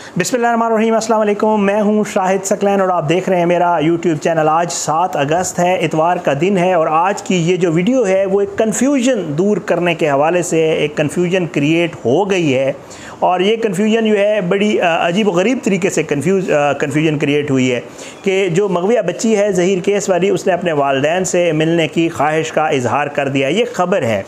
बिस्मिल्लाहिर्रहमानिर्रहीम, अस्सलाम वालेकुम। मैं हूं शाहिद सकलैन और आप देख रहे हैं मेरा यूट्यूब चैनल। आज 7 अगस्त है, इतवार का दिन है और आज की ये जो वीडियो है वो एक कन्फ्यूजन दूर करने के हवाले से एक कन्फ्यूजन क्रिएट हो गई है और ये कन्फ्यूजन जो है बड़ी अजीब व गरीब तरीके से कन्फ्यूजन क्रिएट हुई है कि जो मगविया बच्ची है ज़हीर केस वाली, उसने अपने वालिदैन से मिलने की ख्वाहिश का इजहार कर दिया। ये ख़बर है।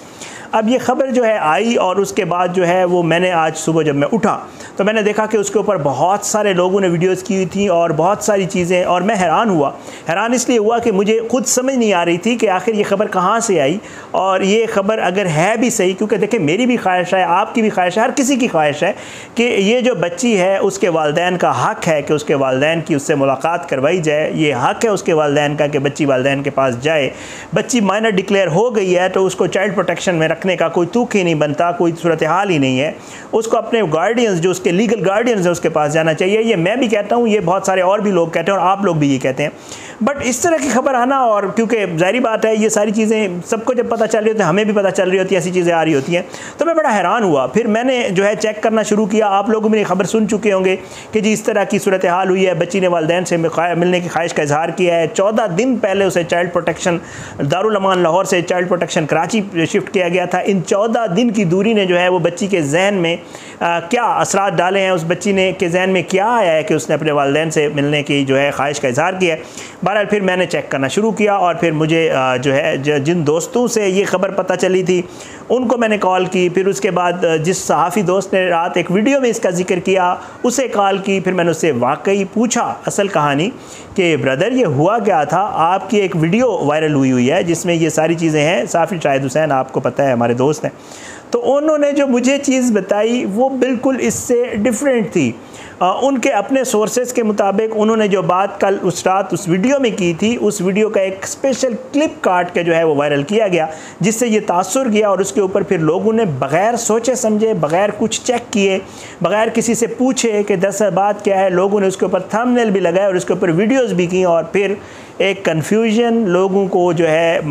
अब ये ख़बर जो है आई और उसके बाद जो है वो मैंने आज सुबह जब मैं उठा तो मैंने देखा कि उसके ऊपर बहुत सारे लोगों ने वीडियोस की हुई थी और बहुत सारी चीज़ें, और मैं हैरान हुआ। हैरान इसलिए हुआ कि मुझे खुद समझ नहीं आ रही थी कि आखिर ये ख़बर कहाँ से आई और ये ख़बर अगर है भी सही, क्योंकि देखिए मेरी भी ख्वाहिश है, आपकी भी ख्वाहिश है, हर किसी की ख्वाहिश है कि ये जो बच्ची है उसके वालिदैन का हक़ है कि उसके वालिदैन की उससे मुलाकात करवाई जाए। ये हक़ है उसके वालिदैन का कि बच्ची वालिदैन के पास जाए। बच्ची माइनर डिक्लेयर हो गई है तो उसको चाइल्ड प्रोटेक्शन में रखने का कोई तुक ही नहीं बनता, कोई सूरत हाल ही नहीं है। उसको अपने गार्डियंस, जो उसके लीगल गार्डियंस है, उसके पास जाना चाहिए। ये मैं भी कहता हूँ, ये बहुत सारे और भी लोग कहते हैं और आप लोग भी ये कहते हैं। बट इस तरह की खबर आना, और क्योंकि ज़ाहिर बात है ये सारी चीज़ें सबको जब पता चल रही होती है, हमें भी पता चल रही होती है, ऐसी चीज़ें आ रही होती हैं, तो मैं बड़ा हैरान हुआ। फिर मैंने जो है चेक करना शुरू किया। आप लोग मेरी खबर सुन चुके होंगे कि जी इस तरह की सूरत हाल हुई है। बच्ची ने वालिदैन से मिलने की ख्वाहिश का इजहार किया है। 14 दिन पहले उसे चाइल्ड प्रोटेक्शन दारुल अमान लाहौर से चाइल्ड प्रोटेक्शन कराची शिफ्ट किया गया था। इन 14 दिन की दूरी ने जो है वो बच्ची के जहन में क्या असरात डाले हैं, उस बच्ची ने के जहन में क्या आया है कि उसने अपने वालिदैन से मिलने की जो है ख्वाहिश का इजहार किया है। बहरहाल फिर मैंने चेक करना शुरू किया और फिर मुझे जो है जिन दोस्तों से ये ख़बर पता चली थी उनको मैंने कॉल की। फिर उसके बाद जिस सहाफ़ी दोस्त ने रात एक वीडियो में इसका जिक्र किया उसे कॉल की। फिर मैंने उससे वाकई पूछा असल कहानी कि ब्रदर ये हुआ क्या था। आपकी एक वीडियो वायरल हुई है जिसमें ये सारी चीज़ें हैं। सहाफ़ी शाहिद हुसैन आपको पता है, हमारे दोस्त हैं। तो उन्होंने जो मुझे चीज़ बताई वो बिल्कुल इससे डिफरेंट थी। उनके अपने सोर्सेज के मुताबिक उन्होंने जो बात कल उस रात उस वीडियो में की थी, उस वीडियो का एक स्पेशल क्लिप काट के जो है वो वायरल किया गया, जिससे ये तासुर गया और उसके ऊपर फिर लोगों ने बग़ैर सोचे समझे, बग़ैर कुछ चेक किए, बग़ैर किसी से पूछे कि दरअसल बात क्या है, लोगों ने उसके ऊपर थंबनेल भी लगाए और उसके ऊपर वीडियोज़ भी की और फिर एक कन्फ्यूजन, लोगों को जो है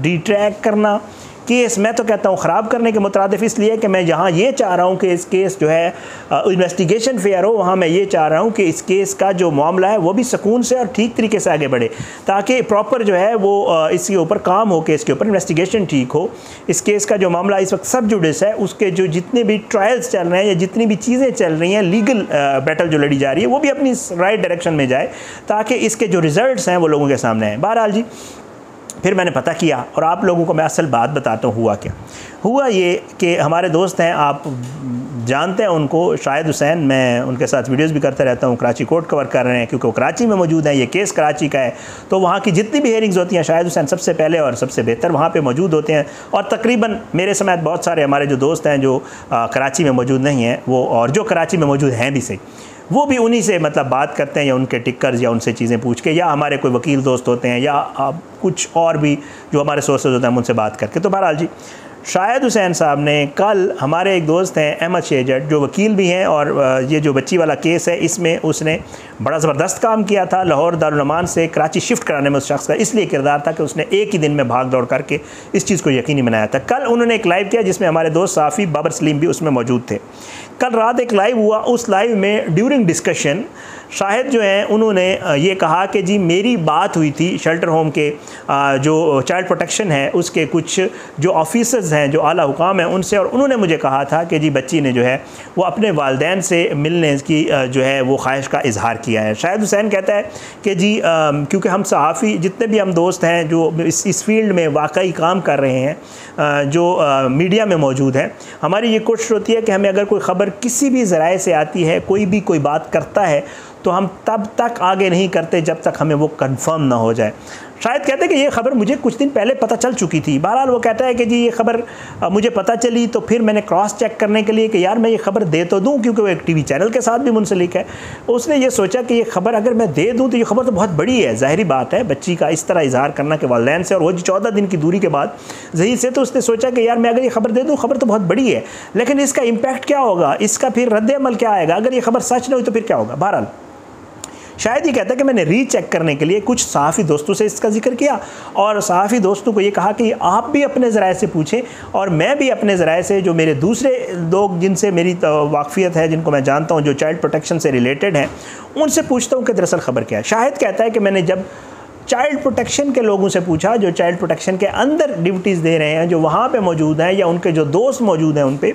डिट्रैक्ट करना, केस मैं तो कहता हूँ ख़राब करने के मुतरादिफ। इसलिए कि मैं यहाँ ये चाह रहा हूँ कि इस केस जो है इन्वेस्टिगेशन फेयर हो, वहाँ मैं ये चाह रहा हूँ कि इस केस का जो मामला है वो भी सुकून से और ठीक तरीके से आगे बढ़े, ताकि प्रॉपर जो है वो इसके ऊपर काम हो, केस के ऊपर इन्वेस्टिगेशन ठीक हो। इस केस का जो मामला इस वक्त सब जुडिस है, उसके जो जितने भी ट्रायल्स चल रहे हैं या जितनी भी चीज़ें चल रही हैं, लीगल बैटल जो लड़ी जा रही है, वो भी अपनी राइट डायरेक्शन में जाए ताकि इसके जो रिज़ल्ट्स हैं वो लोगों के सामने आएँ। बहरहाल जी फिर मैंने पता किया और आप लोगों को मैं असल बात बताता हूँ। हुआ क्या हुआ ये कि हमारे दोस्त हैं, आप जानते हैं उनको, शाहिद हुसैन। मैं उनके साथ वीडियोस भी करते रहता हूँ। कराची कोर्ट कवर कर रहे हैं क्योंकि वो कराची में मौजूद हैं, ये केस कराची का है, तो वहाँ की जितनी भी हेयरिंग्स होती हैं शाहिद हुसैन सबसे पहले और सबसे बेहतर वहाँ पे मौजूद होते हैं। और तकरीबन मेरे समेत बहुत सारे हमारे जो दोस्त हैं जो कराची में मौजूद नहीं हैं वो, और जो कराची में मौजूद हैं भी सही, वो भी उन्हीं से मतलब बात करते हैं या उनके टिक्कर्स या उनसे चीज़ें पूछ के, या हमारे कोई वकील दोस्त होते हैं या कुछ और भी जो हमारे सोर्सेज होते हैं उनसे बात करके। तो बहरहाल जी शाहिद हुसैन साहब ने कल, हमारे एक दोस्त हैं अहमद शेजट जो वकील भी हैं और ये जो बच्ची वाला केस है इसमें उसने बड़ा ज़बरदस्त काम किया था। लाहौर दारुल अमान से कराची शिफ्ट कराने में उस शख्स का इसलिए किरदार था कि उसने एक ही दिन में भाग दौड़ करके इस चीज़ को यकीनी बनाया था। कल उन्होंने एक लाइव किया जिसमें हमारे दोस्त सहाफ़ी बाबर सलीम भी उसमें मौजूद थे। कल रात एक लाइव हुआ, उस लाइव में ड्यूरिंग डिस्कशन शाहिद जो हैं उन्होंने ये कहा कि जी मेरी बात हुई थी शेल्टर होम के जो चाइल्ड प्रोटेक्शन है उसके कुछ जो ऑफिसर्स हैं, जो आला हुकाम हैं उनसे, और उन्होंने मुझे कहा था कि जी बच्ची ने जो है वो अपने वालिदैन से मिलने की जो है वो ख्वाहिश का इजहार किया है। शाहिद हुसैन कहता है कि जी क्योंकि हम सहाफ़ी जितने भी हम दोस्त हैं जो इस फील्ड में वाकई काम कर रहे हैं, जो मीडिया में मौजूद हैं, हमारी ये कोशिश होती है कि हमें अगर कोई ख़बर किसी भी ज़राए से आती है, कोई भी कोई बात करता है, तो हम तब तक आगे नहीं करते जब तक हमें वो कंफर्म ना हो जाए। शायद कहते हैं कि ये ख़बर मुझे कुछ दिन पहले पता चल चुकी थी। बहरहाल वो कहता है कि जी ये ख़बर मुझे पता चली तो फिर मैंने क्रॉस चेक करने के लिए कि यार मैं ये ख़बर दे तो दूं, क्योंकि वो एक टीवी चैनल के साथ भी मुंसलिक है। उसने ये सोचा कि ये ख़बर अगर मैं दे दूं तो ये ख़बर तो बहुत बड़ी है, ज़ाहिरी बात है बच्ची का इस तरह इजहार करना के वालिदैन से, और वो 14 दिन की दूरी के बाद ज़हीर से, तो उसने सोचा कि यार मैं अगर ये ख़बर दे दूँ, ख़बर तो बहुत बड़ी है, लेकिन इसका इम्पैक्ट क्या होगा, इसका फिर रद्द अमल क्या आएगा, अगर ये ख़बर सच नहीं हुई तो फिर क्या होगा। बहरहाल शायद ये कहता है कि मैंने रीचेक करने के लिए कुछ सहाफ़ी दोस्तों से इसका जिक्र किया और सहाफ़ी दोस्तों को ये कहा कि आप भी अपने ज़राए से पूछें और मैं भी अपने ज़राए से, जो मेरे दूसरे लोग जिनसे मेरी वाक़फ़ियत है, जिनको मैं जानता हूँ, जो चाइल्ड प्रोटेक्शन से रिलेटेड हैं, उनसे पूछता हूँ कि दरअसल ख़बर क्या है। शाहिद कहता है कि मैंने जब चाइल्ड प्रोटेक्शन के लोगों से पूछा, जो चाइल्ड प्रोटेक्शन के अंदर ड्यूटीज़ दे रहे हैं, जो वहाँ पे मौजूद हैं या उनके जो दोस्त मौजूद हैं उन पे,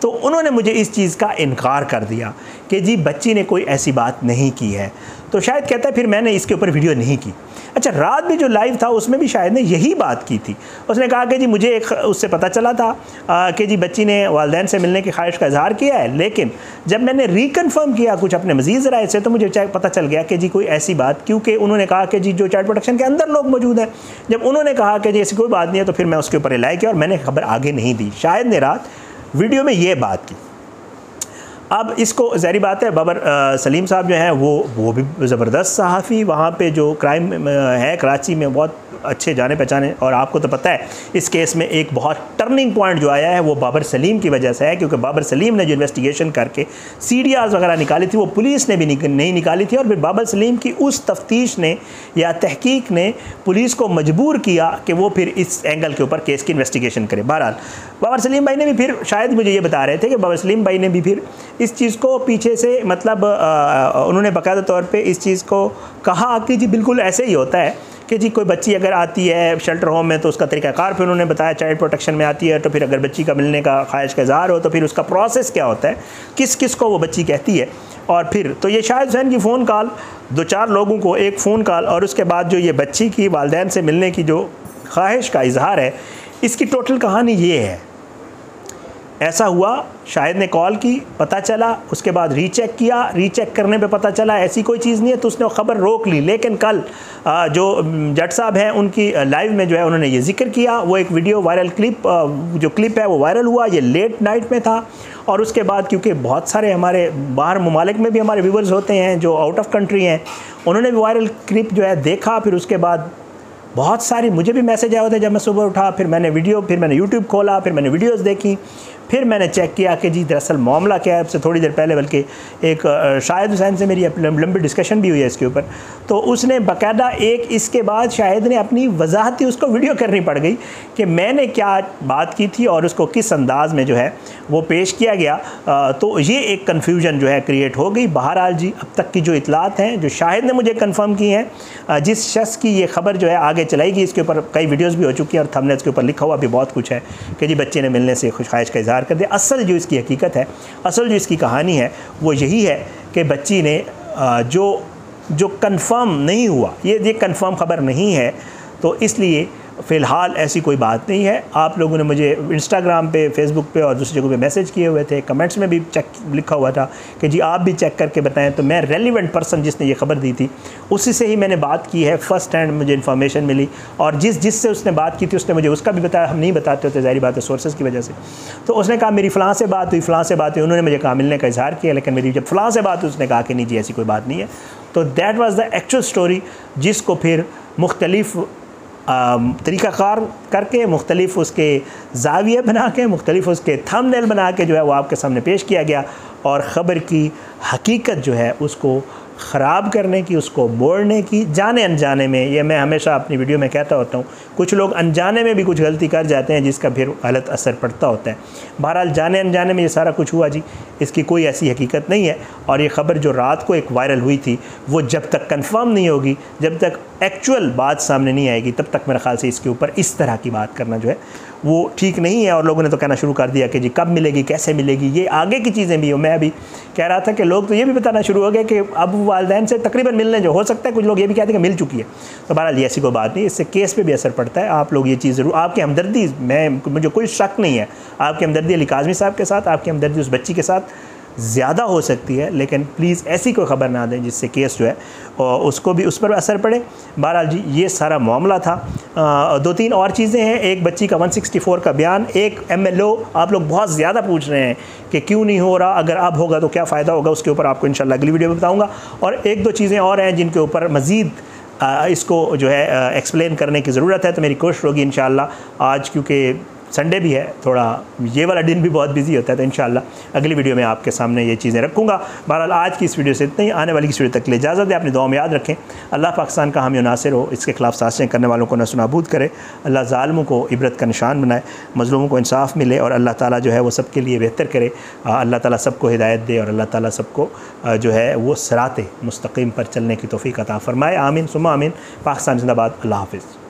तो उन्होंने मुझे इस चीज़ का इनकार कर दिया कि जी बच्ची ने कोई ऐसी बात नहीं की है। तो शायद कहता है फिर मैंने इसके ऊपर वीडियो नहीं की। अच्छा, रात भी जो लाइव था उसमें भी शायद ने यही बात की थी। उसने कहा कि जी मुझे एक उससे पता चला था कि जी बच्ची ने वालिदैन से मिलने की ख्वाहिश का इजहार किया है, लेकिन जब मैंने रिकन्फर्म किया कुछ अपने मज़ीद ज़राए से तो मुझे पता चल गया कि जी कोई ऐसी बात, क्योंकि उन्होंने कहा कि जी जो चाइल्ड प्रोटेक्शन के अंदर लोग मौजूद हैं, जब उन्होंने कहा कि जी ऐसी कोई बात नहीं है तो फिर मैं उसके ऊपर रिलाई किया और मैंने खबर आगे नहीं दी। शायद ने रात वीडियो में ये बात की। अब इसको ज़ाहिर बात है, बाबर सलीम साहब जो हैं वो भी ज़बरदस्त सहाफ़ी, वहाँ पे जो क्राइम है कराची में बहुत अच्छे जाने पहचाने, और आपको तो पता है इस केस में एक बहुत टर्निंग पॉइंट जो आया है वो बाबर सलीम की वजह से है, क्योंकि बाबर सलीम ने जो इन्वेस्टिगेशन करके CDRs वगैरह निकाली थी वो पुलिस ने भी नहीं निकाली थी, और फिर बाबर सलीम की उस तफ्तीश ने या तहकीक ने पुलिस को मजबूर किया कि वो फिर इस एंगल के ऊपर केस की इन्वेस्टिगेशन करे। बहरहाल बाबर सलीम भाई ने भी फिर, शायद मुझे ये बता रहे थे कि बाबर सलीम भाई ने भी फिर इस चीज़ को पीछे से, मतलब उन्होंने बाकायदा तौर पे इस चीज़ को कहा कि जी बिल्कुल ऐसे ही होता है कि जी कोई बच्ची अगर आती है शेल्टर होम में तो उसका तरीक़ाकार फिर उन्होंने बताया, चाइल्ड प्रोटेक्शन में आती है तो फिर अगर बच्ची का मिलने का ख्वाहिश का इज़हार हो तो फिर उसका प्रोसेस क्या होता है, किस किस को वो बच्ची कहती है। और फिर तो ये शाहिद हुसैन की फ़ोन कॉल, 2-4 लोगों को एक फ़ोन कॉल, और उसके बाद जो ये बच्ची की वालिदैन से मिलने की जो ख्वाहिश का इज़हार है, इसकी टोटल कहानी ये है। ऐसा हुआ, शाहिद ने कॉल की, पता चला, उसके बाद रीचेक किया, रीचेक करने पे पता चला ऐसी कोई चीज़ नहीं है, तो उसने खबर रोक ली। लेकिन कल जो जट साहब हैं उनकी लाइव में जो है उन्होंने ये जिक्र किया, वो एक वीडियो वायरल जो क्लिप है वो वायरल हुआ, ये लेट नाइट में था। और उसके बाद क्योंकि बहुत सारे हमारे बाहर ममालिक में भी हमारे व्यूवर्स होते हैं जो आउट ऑफ कंट्री हैं, उन्होंने भी वायरल क्लिप जो है देखा। फिर उसके बाद बहुत सारी मुझे भी मैसेज आए थे जब मैं सुबह उठा, फिर मैंने यूट्यूब खोला, फिर मैंने वीडियोस देखी, फिर मैंने चेक किया कि जी दरअसल मामला क्या है। उससे थोड़ी देर पहले बल्कि एक शाहिद हुसैन से मेरी लंबी डिस्कशन भी हुई है इसके ऊपर, तो उसने बाकायदा एक इसके बाद शाहिद ने अपनी वजाहत ही उसको वीडियो करनी पड़ गई कि मैंने क्या बात की थी और उसको किस अंदाज में जो है वो पेश किया गया। तो ये एक कन्फ्यूजन जो है क्रिएट हो गई। बहरहाल जी अब तक की जो इतलात हैं जो शाहिद ने मुझे कन्फर्म की हैं, जिस शख्स की ये खबर जो है आगे चलाएगी, इसके ऊपर कई वीडियोज़ भी हो चुकी हैं और थंबनेल्स के ऊपर लिखा हुआ भी बहुत कुछ है कि जी बच्चे ने मिलने से ख्वाहिश का इज़हार कर दिया। असल जो इसकी हकीकत है, असल जो इसकी कहानी है वो यही है कि बच्ची ने जो कंफर्म नहीं हुआ, ये कंफर्म ख़बर नहीं है, तो इसलिए फ़िलहाल ऐसी कोई बात नहीं है। आप लोगों ने मुझे इंस्टाग्राम पे, फेसबुक पे और दूसरी जगहों पे मैसेज किए हुए थे, कमेंट्स में भी चेक लिखा हुआ था कि जी आप भी चेक करके बताएं। तो मैं रेलिवेंट पर्सन जिसने ये खबर दी थी उसी से ही मैंने बात की है, फ़र्स्ट हैंड मुझे इन्फॉर्मेशन मिली, और जिससे उसने बात की थी उसने मुझे उसका भी बताया। हम नहीं बताते होते, ज़ाहिर बात है, सोर्सेज़ की वजह से। तो उसने कहा मेरी फ़लाँ से बात हुई, फ़लाँ से बात हुई, उन्होंने मुझे कहा मिलने का इज़हार किया, लेकिन मेरी जब फ़लाँ से बात हुई उसने कहा कि नहीं जी ऐसी कोई बात नहीं है। तो that was the actual story, जिसको फिर मुख्तलिफ़ तरीक़ाकार करके, मुख्तलिफ़ उसके ज़ाविये बना के, मुख्तलिफ़ उसके थंबनेल बना के जो है वो आपके सामने पेश किया गया, और ख़बर की हकीकत जो है उसको ख़राब करने की, उसको मोड़ने की, जाने अनजाने में, ये मैं हमेशा अपनी वीडियो में कहता होता हूँ, कुछ लोग अनजाने में भी कुछ गलती कर जाते हैं जिसका फिर गलत असर पड़ता होता है। बहरहाल जाने अनजाने में ये सारा कुछ हुआ जी, इसकी कोई ऐसी हकीकत नहीं है। और ये ख़बर जो रात को एक वायरल हुई थी वो जब तक कंफर्म नहीं होगी, जब तक एक्चुअल बात सामने नहीं आएगी, तब तक मेरे ख्याल से इसके ऊपर इस तरह की बात करना जो है वो ठीक नहीं है। और लोगों ने तो कहना शुरू कर दिया कि जी कब मिलेगी, कैसे मिलेगी, ये आगे की चीज़ें भी हो। मैं अभी कह रहा था कि लोग तो ये भी बताना शुरू हो गए कि अब वालिदैन से तकरीबन मिलने जो हो सकता है, कुछ लोग ये भी कहते हैं कि मिल चुकी है। तो बहरहाल ऐसी कोई बात नहीं, इससे केस पे भी असर पड़ता है। आप लोग ये चीज़ ज़रूर, आपकी हमदर्दी, मुझे कोई शक नहीं है, आपकी हमदर्दी अली काज़मी साहब के साथ, आपकी हमदर्दी उस बच्ची के साथ ज़्यादा हो सकती है, लेकिन प्लीज़ ऐसी कोई ख़बर ना दें जिससे केस जो है और उसको भी, उस पर असर पड़े। बहरहाल जी ये सारा मामला था। 2-3 और चीज़ें हैं। एक बच्ची का 164 का बयान, एक MLO, आप लोग बहुत ज़्यादा पूछ रहे हैं कि क्यों नहीं हो रहा, अगर अब होगा तो क्या फ़ायदा होगा, उसके ऊपर आपको इंशाल्लाह अगली वीडियो में बताऊँगा। और 1-2 चीज़ें और हैं जिनके ऊपर मज़ीद इसको जो है एक्सप्लेन करने की ज़रूरत है, तो मेरी कोशिश होगी इंशाल्लाह आज, क्योंकि संडे भी है, थोड़ा ये वाला दिन भी बहुत बिजी होता है, तो इंशाल्लाह अगली वीडियो में आपके सामने ये चीज़ें रखूँगा। बहरहाल आज की इस वीडियो से इतना ही, आने वाली इस वीडियो तक के लिए इजाज़त है। अपनी दुआ में याद रखें, अल्लाह पाकिस्तान का हामी नासिर हो, इसके खिलाफ साजिशें करने वालों को नसूनाबूद करे, अल्लाह ज़ालिमों को इबरत का निशान बनाए, मज़लूमों को इंसाफ मिले और अल्लाह ताला जो है वो सबके लिए बेहतर करे। अल्लाह ताला सबको हिदायत दे और अल्लाह ताला सबको जो है वो सिराते मुस्तकीम पर चलने की तौफ़ीक़ अता फ़रमाए। आमीन सुम्मा आमीन। पाकिस्तान जिंदाबाद। अल्लाह हाफ़िज़।